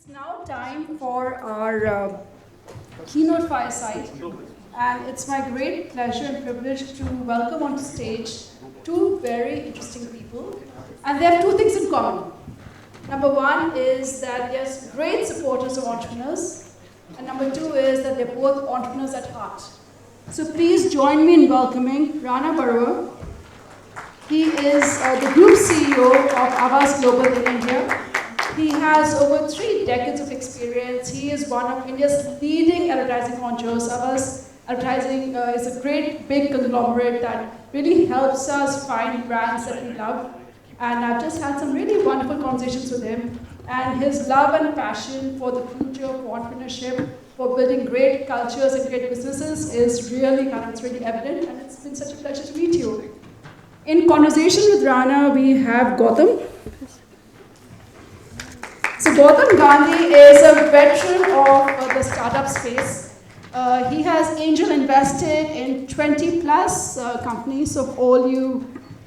It's now time for our Keynote Fireside, and it's my great pleasure and privilege to welcome onto stage two very interesting people, and they have two things in common. Number one is that they're great supporters of entrepreneurs, and number two is that they're both entrepreneurs at heart. So please join me in welcoming Rana Barua. He is the Group CEO of Havas Global in India. He has over 3 decades of experience. He is one of India's leading advertising honchos. Havas Advertising is a great big conglomerate that really helps us find brands that we love. And I've just had some really wonderful conversations with him. And his love and passion for the future, for entrepreneurship, for building great cultures and great businesses is really evident. And it's been such a pleasure to meet you. In conversation with Rana, we have Gautam. So Gautam Gandhi is a veteran of the startup space. He has angel invested in 20 plus companies. So all you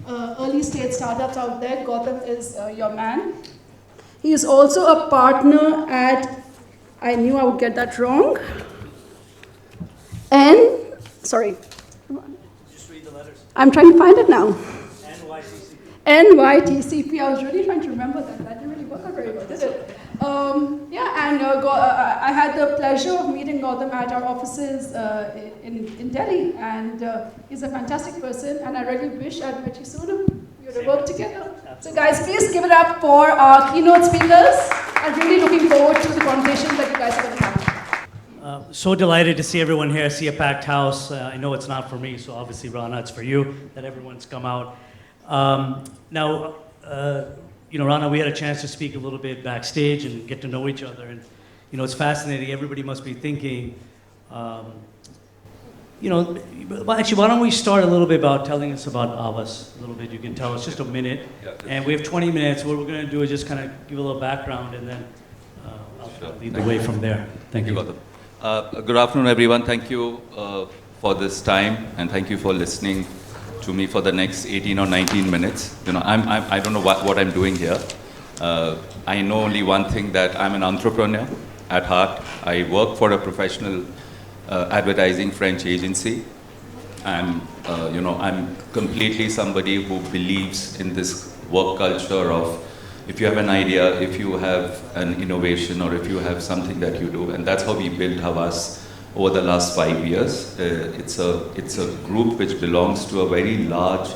early stage startups out there, Gautam is your man. He is also a partner at, I knew I would get that wrong. Sorry. Just read the letters. I'm trying to find it now. NYTCP. NYTCP. I was really trying to remember that. That didn't really work out very well, did it? I had the pleasure of meeting Gautam at our offices in Delhi, and he's a fantastic person, and I really wish I'd met you sooner. We would have worked together. So guys, please give it up for our keynote speakers. I'm really looking forward to the conversation that you guys are going to have. So delighted to see everyone here, see a packed house. I know it's not for me, so obviously, Rana, it's for you that everyone's come out. Rana, we had a chance to speak a little bit backstage and get to know each other. And, it's fascinating. Everybody must be thinking, actually, why don't we start a little bit about telling us about Havas a little bit. You can tell us just a minute. Yeah, and we have 20 minutes. What we're going to do is just kind of give a little background, and then I'll lead the way from there. Thank you. Gautam. Good afternoon, everyone. Thank you for this time, and thank you for listening to me for the next 18 or 19 minutes. I don't know what I'm doing here. I know only one thing, that I'm an entrepreneur at heart. I work for a professional advertising French agency. And, I'm completely somebody who believes in this work culture of, if you have an idea, if you have an innovation, or if you have something that you do, and that's how we built Havas over the last 5 years. It's a group which belongs to a very large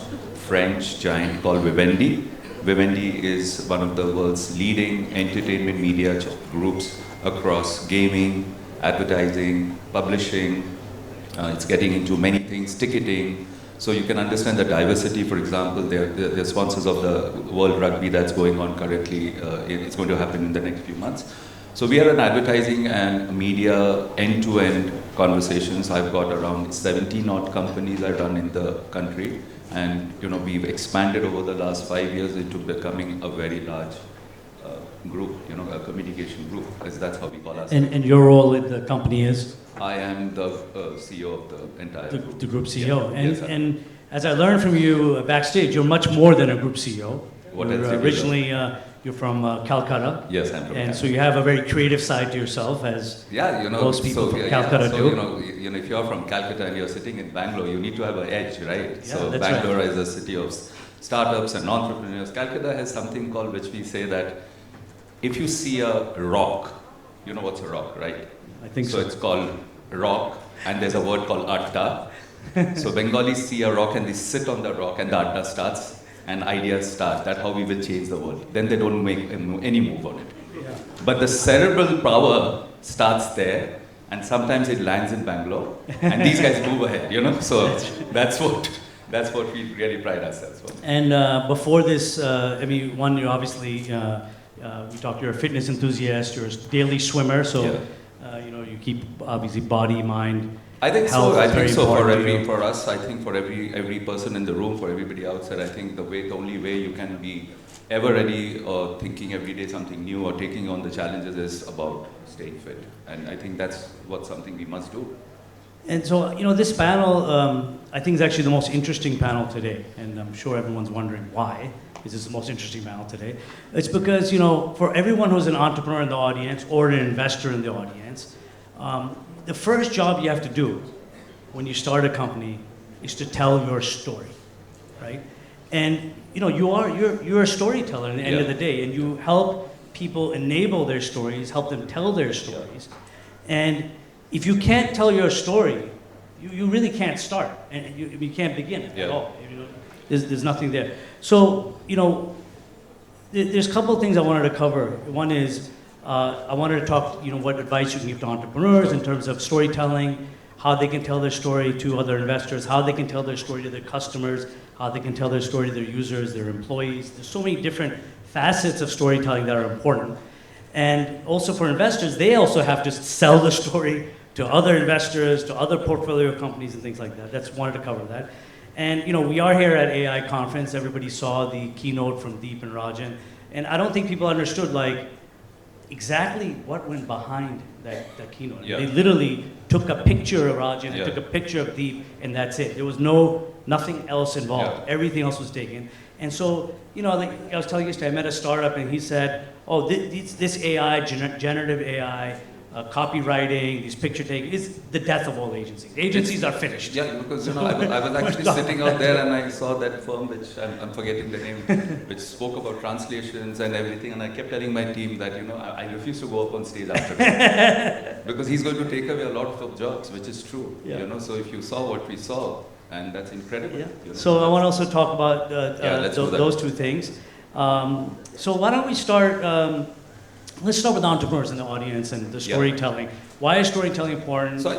French giant called Vivendi. Vivendi is one of the world's leading entertainment media groups across gaming, advertising, publishing. It's getting into many things, ticketing. So you can understand the diversity. For example, they're sponsors of the World Rugby that's going on currently. It's going to happen in the next few months. So we are an advertising and media end-to-end conversations. I've got around 17 odd companies I've done in the country. And we've expanded over the last 5 years into becoming a very large group, a communication group, as that's how we call ourselves. And your role in the company is? I am the CEO of the entire group. The group CEO. Yeah. And as I learned from you backstage, you're much more than a group CEO. What else have you Originally, you're from Calcutta. Yes, I'm from Calcutta. So you have a very creative side to yourself, as most people from Calcutta do. If you're from Calcutta and you're sitting in Bangalore, you need to have an edge, right? Yeah, so that's Bangalore right. is a city of startups and entrepreneurs. Calcutta has something called, which we say that if you see a rock, you know what's a rock, right? I think so. So it's called rock, and there's a word called atta. So Bengalis see a rock and they sit on the rock, and the atta starts. And ideas start. That's how we will change the world. Then they don't make any move on it. Yeah. But the cerebral power starts there, and sometimes it lands in Bangalore, and these guys move ahead. So that's what we really pride ourselves on. And before this, you're obviously we talked. You're a fitness enthusiast. You're a daily swimmer, so you keep obviously body, mind. I think health so. I is very think so. important For us, I think for every person in the room, for everybody outside, I think the only way you can be ever ready or thinking every day something new or taking on the challenges is about staying fit. And I think that's something we must do. And so, this panel, I think is actually the most interesting panel today, and I'm sure everyone's wondering why. This is the most interesting panel today. It's because, for everyone who's an entrepreneur in the audience or an investor in the audience, the first job you have to do when you start a company is to tell your story, right? And you're a storyteller at the end of the day, and you help people enable their stories, help them tell their stories. And if you can't tell your story, you really can't start, and you can't begin at all. There's nothing there. So, there's a couple of things I wanted to cover. One is, I wanted to talk, what advice you can give to entrepreneurs in terms of storytelling, how they can tell their story to other investors, how they can tell their story to their customers, how they can tell their story to their users, their employees. There's so many different facets of storytelling that are important. And also for investors, they also have to sell the story to other investors, to other portfolio companies and things like that. That's wanted to cover that. And we are here at AI conference. Everybody saw the keynote from Deep and Rajan. And I don't think people understood exactly what went behind that keynote. Yeah. They literally took a picture of Rajan, took a picture of Deep, and that's it. There was nothing else involved. Yeah. Everything else was taken. And so, like I was telling you yesterday, I met a startup and he said, oh, this AI, generative AI, copywriting, these picture taking, is the death of all agencies. Agencies are finished. Yeah, because I was actually sitting out there and I saw that firm, which I'm forgetting the name, which spoke about translations and everything, and I kept telling my team that I refuse to go up on stage after that because he's going to take away a lot of jobs, which is true. So if you saw what we saw, and that's incredible. Yeah. So I want to also talk about those two things. So why don't we start? Let's start with entrepreneurs in the audience and the storytelling. Why is storytelling important? So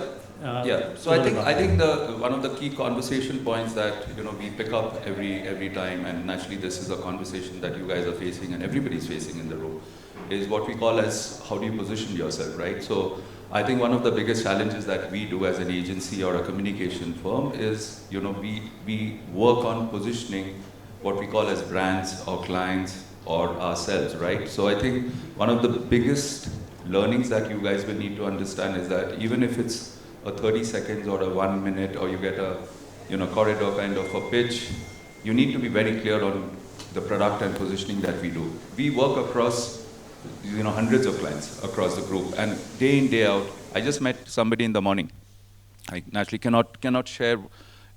I think one of the key conversation points that we pick up every time, and naturally this is a conversation that you guys are facing and everybody's facing in the room, is what we call as how do you position yourself, right? So I think one of the biggest challenges that we do as an agency or a communication firm is we work on positioning what we call as brands or clients or ourselves, right? So I think one of the biggest learnings that you guys will need to understand is that even if it's a 30 seconds or a 1 minute, or you get a corridor kind of a pitch, you need to be very clear on the product and positioning that we do. We work across hundreds of clients across the group, and day in, day out. I just met somebody in the morning. I naturally cannot share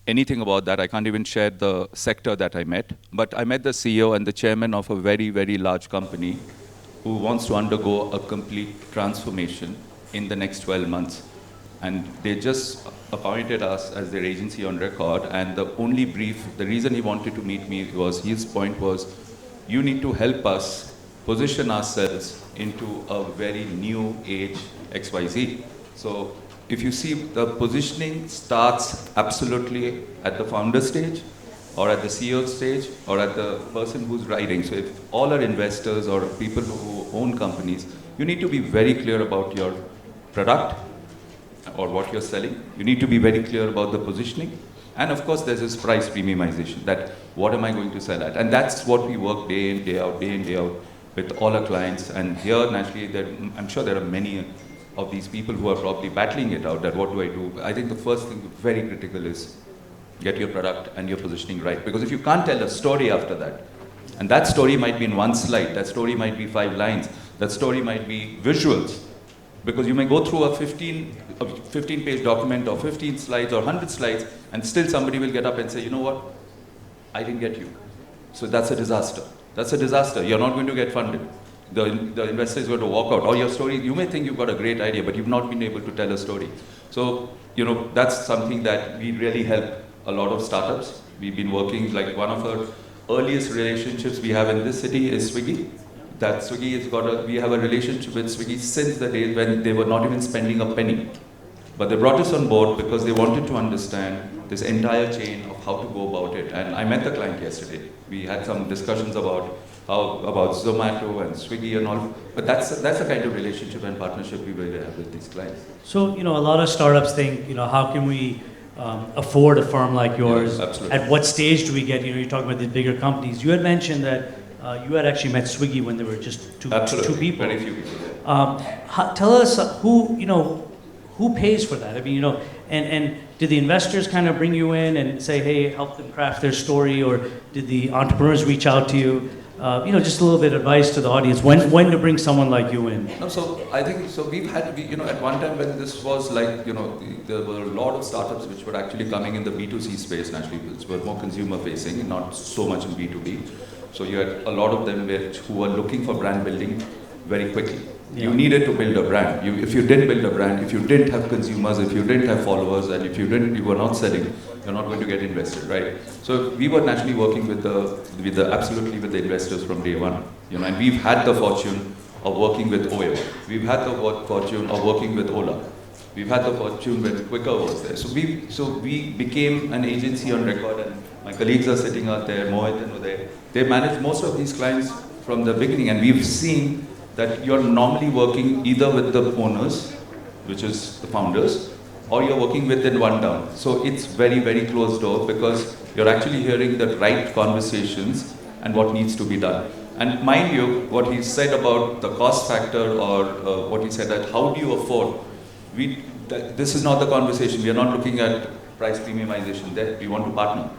anything about that. I can't even share the sector that I met. But I met the CEO and the chairman of a very, very large company who wants to undergo a complete transformation in the next 12 months. And they just appointed us as their agency on record. And the only brief, the reason he wanted to meet me was, his point was, you need to help us position ourselves into a very new age XYZ. So if you see, the positioning starts absolutely at the founder stage, or at the CEO stage, or at the person who's writing. So if all are investors or people who own companies, you need to be very clear about your product or what you're selling. You need to be very clear about the positioning. And of course, there's this price premiumization, that what am I going to sell at? And that's what we work day in, day out with all our clients. And here, naturally, I'm sure there are many of these people who are probably battling it out, that what do I do? I think the first thing, very critical, is get your product and your positioning right. Because if you can't tell a story after that, and that story might be in one slide, that story might be 5 lines, that story might be visuals, because you may go through a 15-page document or 15 slides or 100 slides, and still somebody will get up and say, you know what, I didn't get you. So that's a disaster. That's a disaster. You're not going to get funded. The investor is going to walk out. Or your story, you may think you've got a great idea, but you've not been able to tell a story. So, that's something that we really help a lot of startups. We've been working, like one of our earliest relationships we have in this city is Swiggy. That Swiggy has we have a relationship with Swiggy since the days when they were not even spending a penny. But they brought us on board because they wanted to understand this entire chain of how to go about it. And I met the client yesterday. We had some discussions about Zomato and Swiggy and all. But that's the kind of relationship and partnership we will have with these clients. So, a lot of startups think, how can we afford a firm like yours? Yeah, absolutely. At what stage do we get, you're talking about these bigger companies. You had mentioned that you had actually met Swiggy when there were just two people. Very few people. Yeah. Tell us who pays for that? I mean, and did the investors kind of bring you in and say, hey, help them craft their story, or did the entrepreneurs reach out to you? Just a little bit of advice to the audience, when to bring someone like you in. No, so I think, so we've had, at one time when this was like, there were a lot of startups which were actually coming in the B2C space naturally, which were more consumer facing, not so much in B2B. So you had a lot of them who were looking for brand building very quickly. Yeah. You needed to build a brand. If you didn't build a brand, if you didn't have consumers, if you didn't have followers, and if you were not selling, you're not going to get invested, right? So we were naturally working with the investors from day one, and we've had the fortune of working with Oyo. We've had the fortune of working with Ola. We've had the fortune when Quicker was there. So we became an agency on record, and my colleagues are sitting out there, Mohit and Uday. They manage most of these clients from the beginning, and we've seen that you're normally working either with the owners, which is the founders, or you're working within one town. So it's very, very closed door, because you're actually hearing the right conversations and what needs to be done. And mind you, what he said about the cost factor, or what he said that how do you afford, this is not the conversation. We are not looking at price premiumization there. We want to partner.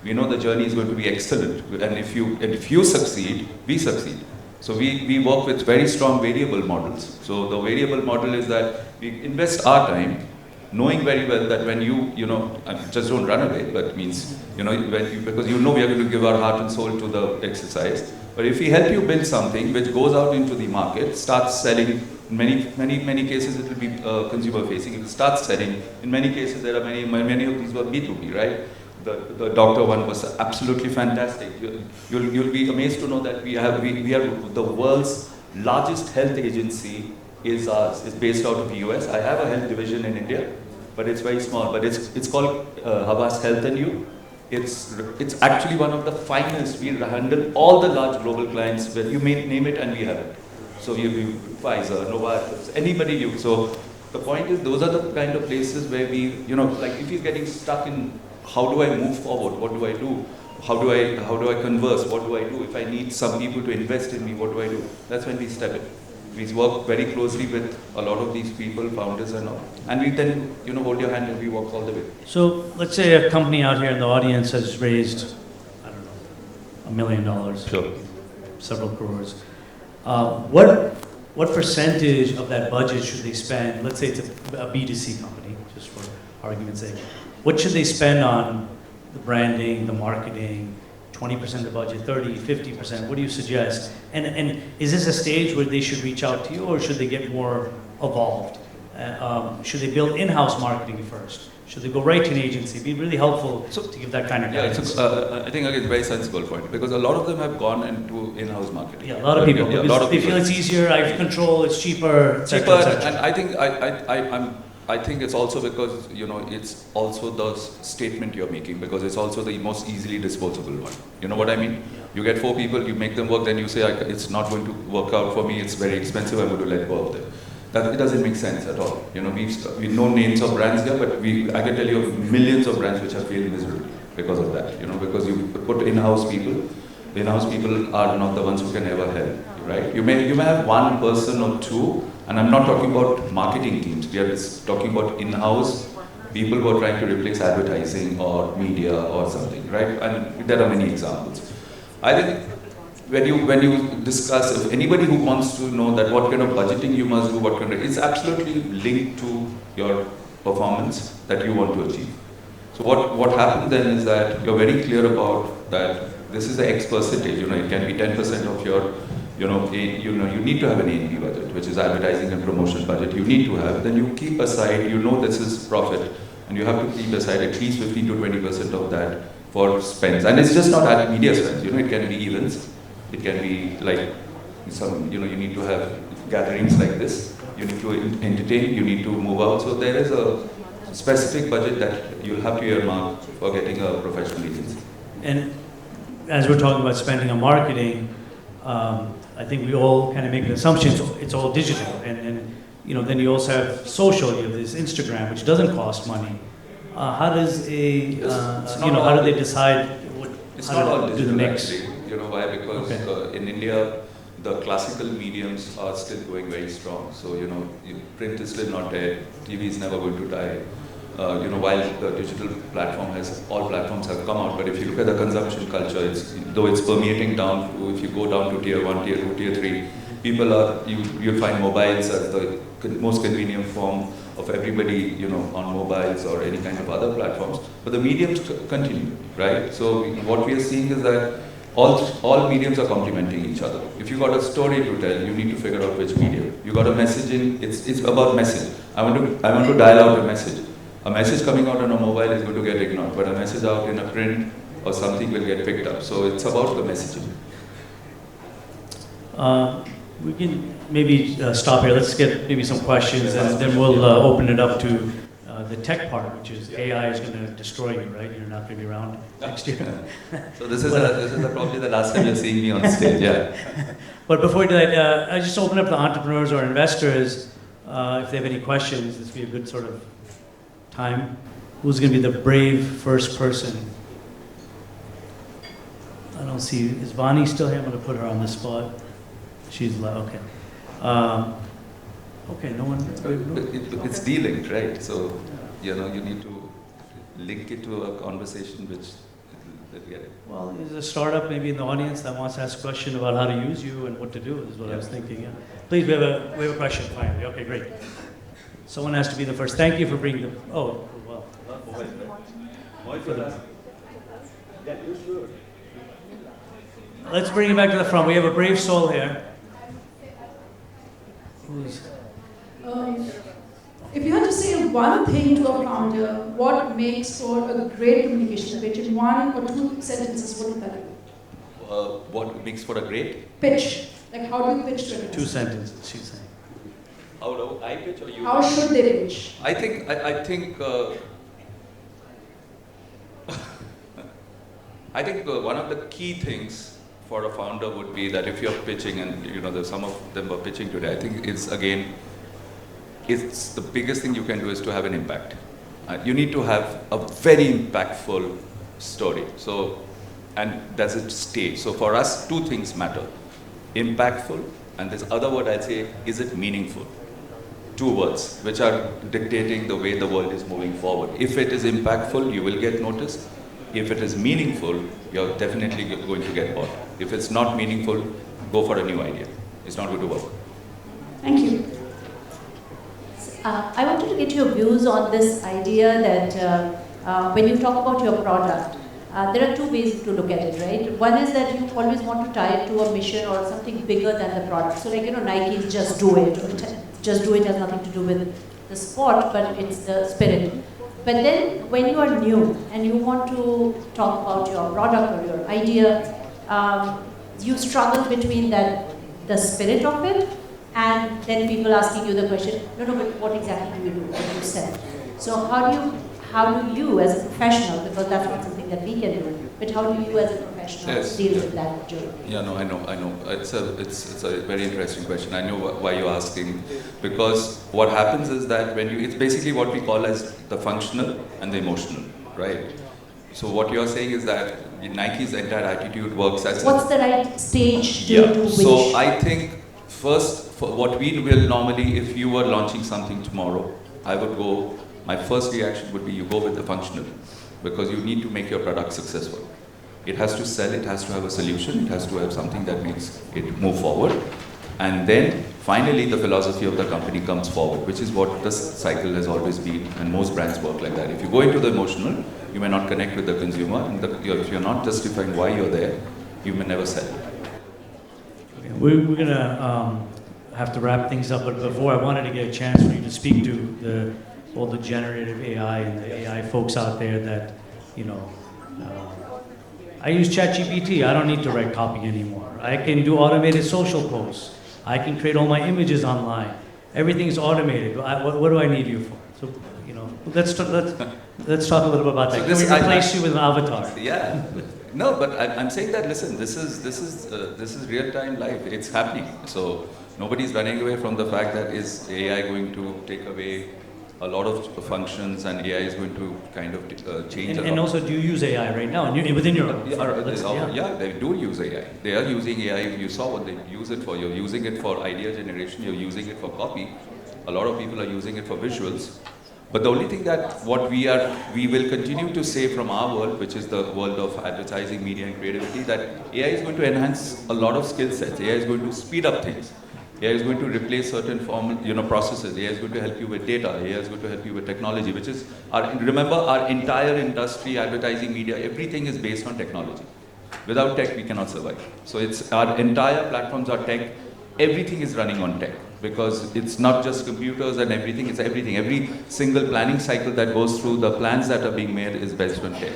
We know the journey is going to be excellent, and if you succeed, we succeed. So we work with very strong variable models. So the variable model is that we invest our time, knowing very well that when just don't run away, but means, because we are going to give our heart and soul to the exercise. But if we help you build something which goes out into the market, starts selling, in many cases it will be consumer facing, it starts selling. In many cases there are many of these were B2B, right? The doctor one was absolutely fantastic. You'll be amazed to know that we are the world's largest health agency is ours. It's based out of the US. I have a health division in India, but it's very small. But it's called Havas Health and You. It's actually one of the finest. We handle all the large global clients. Where you may name it, and we have it. So you Pfizer, Novartis, anybody you. So the point is, those are the kind of places where we, like if you're getting stuck in, how do I move forward? What do I do? How do I converse? What do I do? If I need some people to invest in me, what do I do? That's when we step in. We work very closely with a lot of these people, founders and all. And we then, hold your hand and we walk all the way. So let's say a company out here in the audience has raised, I don't know, $1 million. Sure. Several crores. What percentage of that budget should they spend? Let's say it's a B2C company, just for argument's sake. What should they spend on the branding, the marketing, 20% of the budget, 30, 50%? What do you suggest? And is this a stage where they should reach out to you, or should they get more evolved? Should they build in-house marketing first? Should they go right to an agency? It'd be really helpful to give that kind of guidance. I think again, very sensible point, because a lot of them have gone into in-house marketing. Yeah, a lot of people. They feel it's easier, I have control, it's cheaper, etc. And I think I think it's also because, it's also the statement you're making, because it's also the most easily disposable one. You know what I mean? You get 4 people, you make them work, then you say, it's not going to work out for me, it's very expensive, I'm going to let go of them. It doesn't make sense at all. We know names of brands here, but I can tell you of millions of brands which have failed miserably because of that. Because you put in-house people. The in-house people are not the ones who can ever help, right? You may have one person or two, and I'm not talking about marketing teams. We are just talking about in-house people who are trying to replace advertising or media or something, right? And there are many examples. I think when you discuss, if anybody who wants to know that what kind of budgeting you must do, it's absolutely linked to your performance that you want to achieve. So what happens then is that you're very clear about that this is the X percentage, it can be 10% of your, you need to have an A&P budget, which is advertising and promotion budget. You need to have, then you keep aside, this is profit, and you have to keep aside at least 15 to 20% of that for spends. And it's just not at media spends, it can be events. It can be like some, you need to have gatherings like this. You need to entertain, you need to move out. So there is a specific budget that you'll have to earmark for getting a professional agency. And as we're talking about spending on marketing, I think we all kind of make an assumption it's all digital. And then you also have social, you have this Instagram, which doesn't cost money. How does how do they decide how to do the mix? Actually. Why? Because in India, the classical mediums are still going very strong. So, print is still not dead, TV is never going to die. While the digital platform all platforms have come out, but if you look at the consumption culture, though it's permeating down to, if you go down to tier 1, tier 2, tier 3, you'll find mobiles as the most convenient form of everybody, on mobiles or any kind of other platforms. But the mediums continue, right? So what we are seeing is that all mediums are complementing each other. If you got a story to tell, you need to figure out which medium. You got a messaging, it's about message. I want to dial out a message. A message coming out on a mobile is going to get ignored, but a message out in a print or something will get picked up. So it's about the messaging. We can maybe stop here. Let's get maybe some questions, and then we'll open it up to the tech part, which is AI is going to destroy you, right? You're not going to be around next year. So this is probably the last time you're seeing me on stage, yeah. But before we do that, I just open up to entrepreneurs or investors. If they have any questions, this would be a good sort of time. Who's going to be the brave first person? I don't see, is Vani still here? I'm going to put her on the spot. She's okay. Okay, no one. It's de-linked, right? So, you need to link it to a conversation which they'll get it. Well, there's a startup maybe in the audience that wants to ask a question about how to use you and what to do, is what I was thinking. Yeah. Please, we have a question finally. Okay, great. Someone has to be the first. Thank you for bringing the. Oh, well. Let's bring it back to the front. We have a brave soul here. If you had to say one thing to a founder, what makes for a great communication pitch in 1 or 2 sentences, what would that be? What makes for a great pitch? Like how do you pitch to an 2 sentences, she's saying. How do I pitch or you? How should they pitch? I think one of the key things for a founder would be that if you're pitching, and there's some of them are pitching today, I think it's the biggest thing you can do is to have an impact. You need to have a very impactful story. So, and does it stay? So for us, 2 things matter: impactful, and this other word I'd say, is it meaningful? 2 words which are dictating the way the world is moving forward. If it is impactful, you will get noticed. If it is meaningful, you're definitely going to get bought. If it's not meaningful, go for a new idea. It's not going to work. Thank you. I wanted to get your views on this idea that when you talk about your product, there are 2 ways to look at it, right? One is that you always want to tie it to a mission or something bigger than the product. So like, Nike's just do it. Just do it has nothing to do with the sport, but it's the spirit. But then when you are new and you want to talk about your product or your idea, you struggle between the spirit of it, and then people asking you the question, no, but what exactly do you do? What do you sell? So how do you as a professional, because that's not something that we can do, but how do you as a professional deal with that journey? Yeah, no, I know. It's a very interesting question. I know why you're asking, because what happens is that it's basically what we call as the functional and the emotional, right? So what you're saying is that Nike's entire attitude works as what's the right stage to do which? So I think first, what we will normally, if you were launching something tomorrow, my first reaction would be you go with the functional, because you need to make your product successful. It has to sell, it has to have a solution, it has to have something that makes it move forward. And then finally the philosophy of the company comes forward, which is what this cycle has always been, and most brands work like that. If you go into the emotional, you may not connect with the consumer, and if you're not justifying why you're there, you may never sell. Okay, we're going to have to wrap things up, but before, I wanted to get a chance for you to speak to all the generative AI and the AI folks out there that, I use ChatGPT. I don't need to write copy anymore. I can do automated social posts. I can create all my images online. Everything's automated. What do I need you for? So, let's talk a little bit about that. Can we replace you with an avatar? Yeah. No, but I'm saying that, listen, this is real-time life. It's happening. So nobody's running away from the fact that is AI going to take away a lot of functions, and AI is going to kind of change. And also, do you use AI right now within your? Yeah, they do use AI. They are using AI. You saw what they use it for. You're using it for idea generation. You're using it for copy. A lot of people are using it for visuals. But the only thing that we will continue to say from our world, which is the world of advertising, media, and creativity, that AI is going to enhance a lot of skill sets. AI is going to speed up things. AI is going to replace certain processes. AI is going to help you with data. AI is going to help you with technology, which is, remember, our entire industry, advertising, media, everything is based on technology. Without tech, we cannot survive. So it's our entire platforms are tech. Everything is running on tech, because it's not just computers and everything, it's everything. Every single planning cycle that goes through, the plans that are being made is based on tech.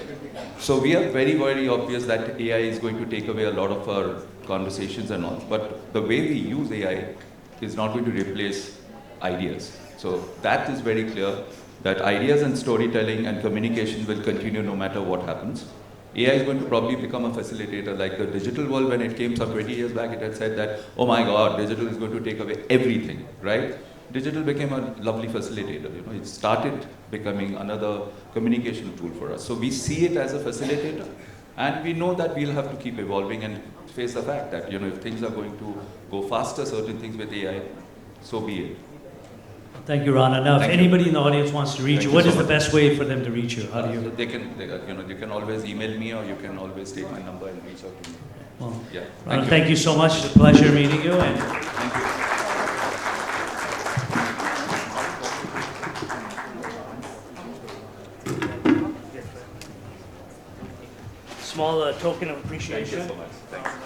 So we are very, very obvious that AI is going to take away a lot of our conversations and all, but the way we use AI is not going to replace ideas. So that is very clear, that ideas and storytelling and communication will continue no matter what happens. AI is going to probably become a facilitator. Like the digital world, when it came some 20 years back, it had said that, oh my God, digital is going to take away everything, right? Digital became a lovely facilitator. It started becoming another communication tool for us. So we see it as a facilitator, and we know that we'll have to keep evolving and face the fact that, if things are going to go faster, certain things with AI, so be it. Thank you, Rana. Now, if anybody in the audience wants to reach you, what is the best way for them to reach you? How do you? They can always email me, or you can always take my number and reach out to me. Well, yeah. Rana, thank you so much. It's a pleasure meeting you. And thank you. Small token of appreciation. Thank you so much. Thanks.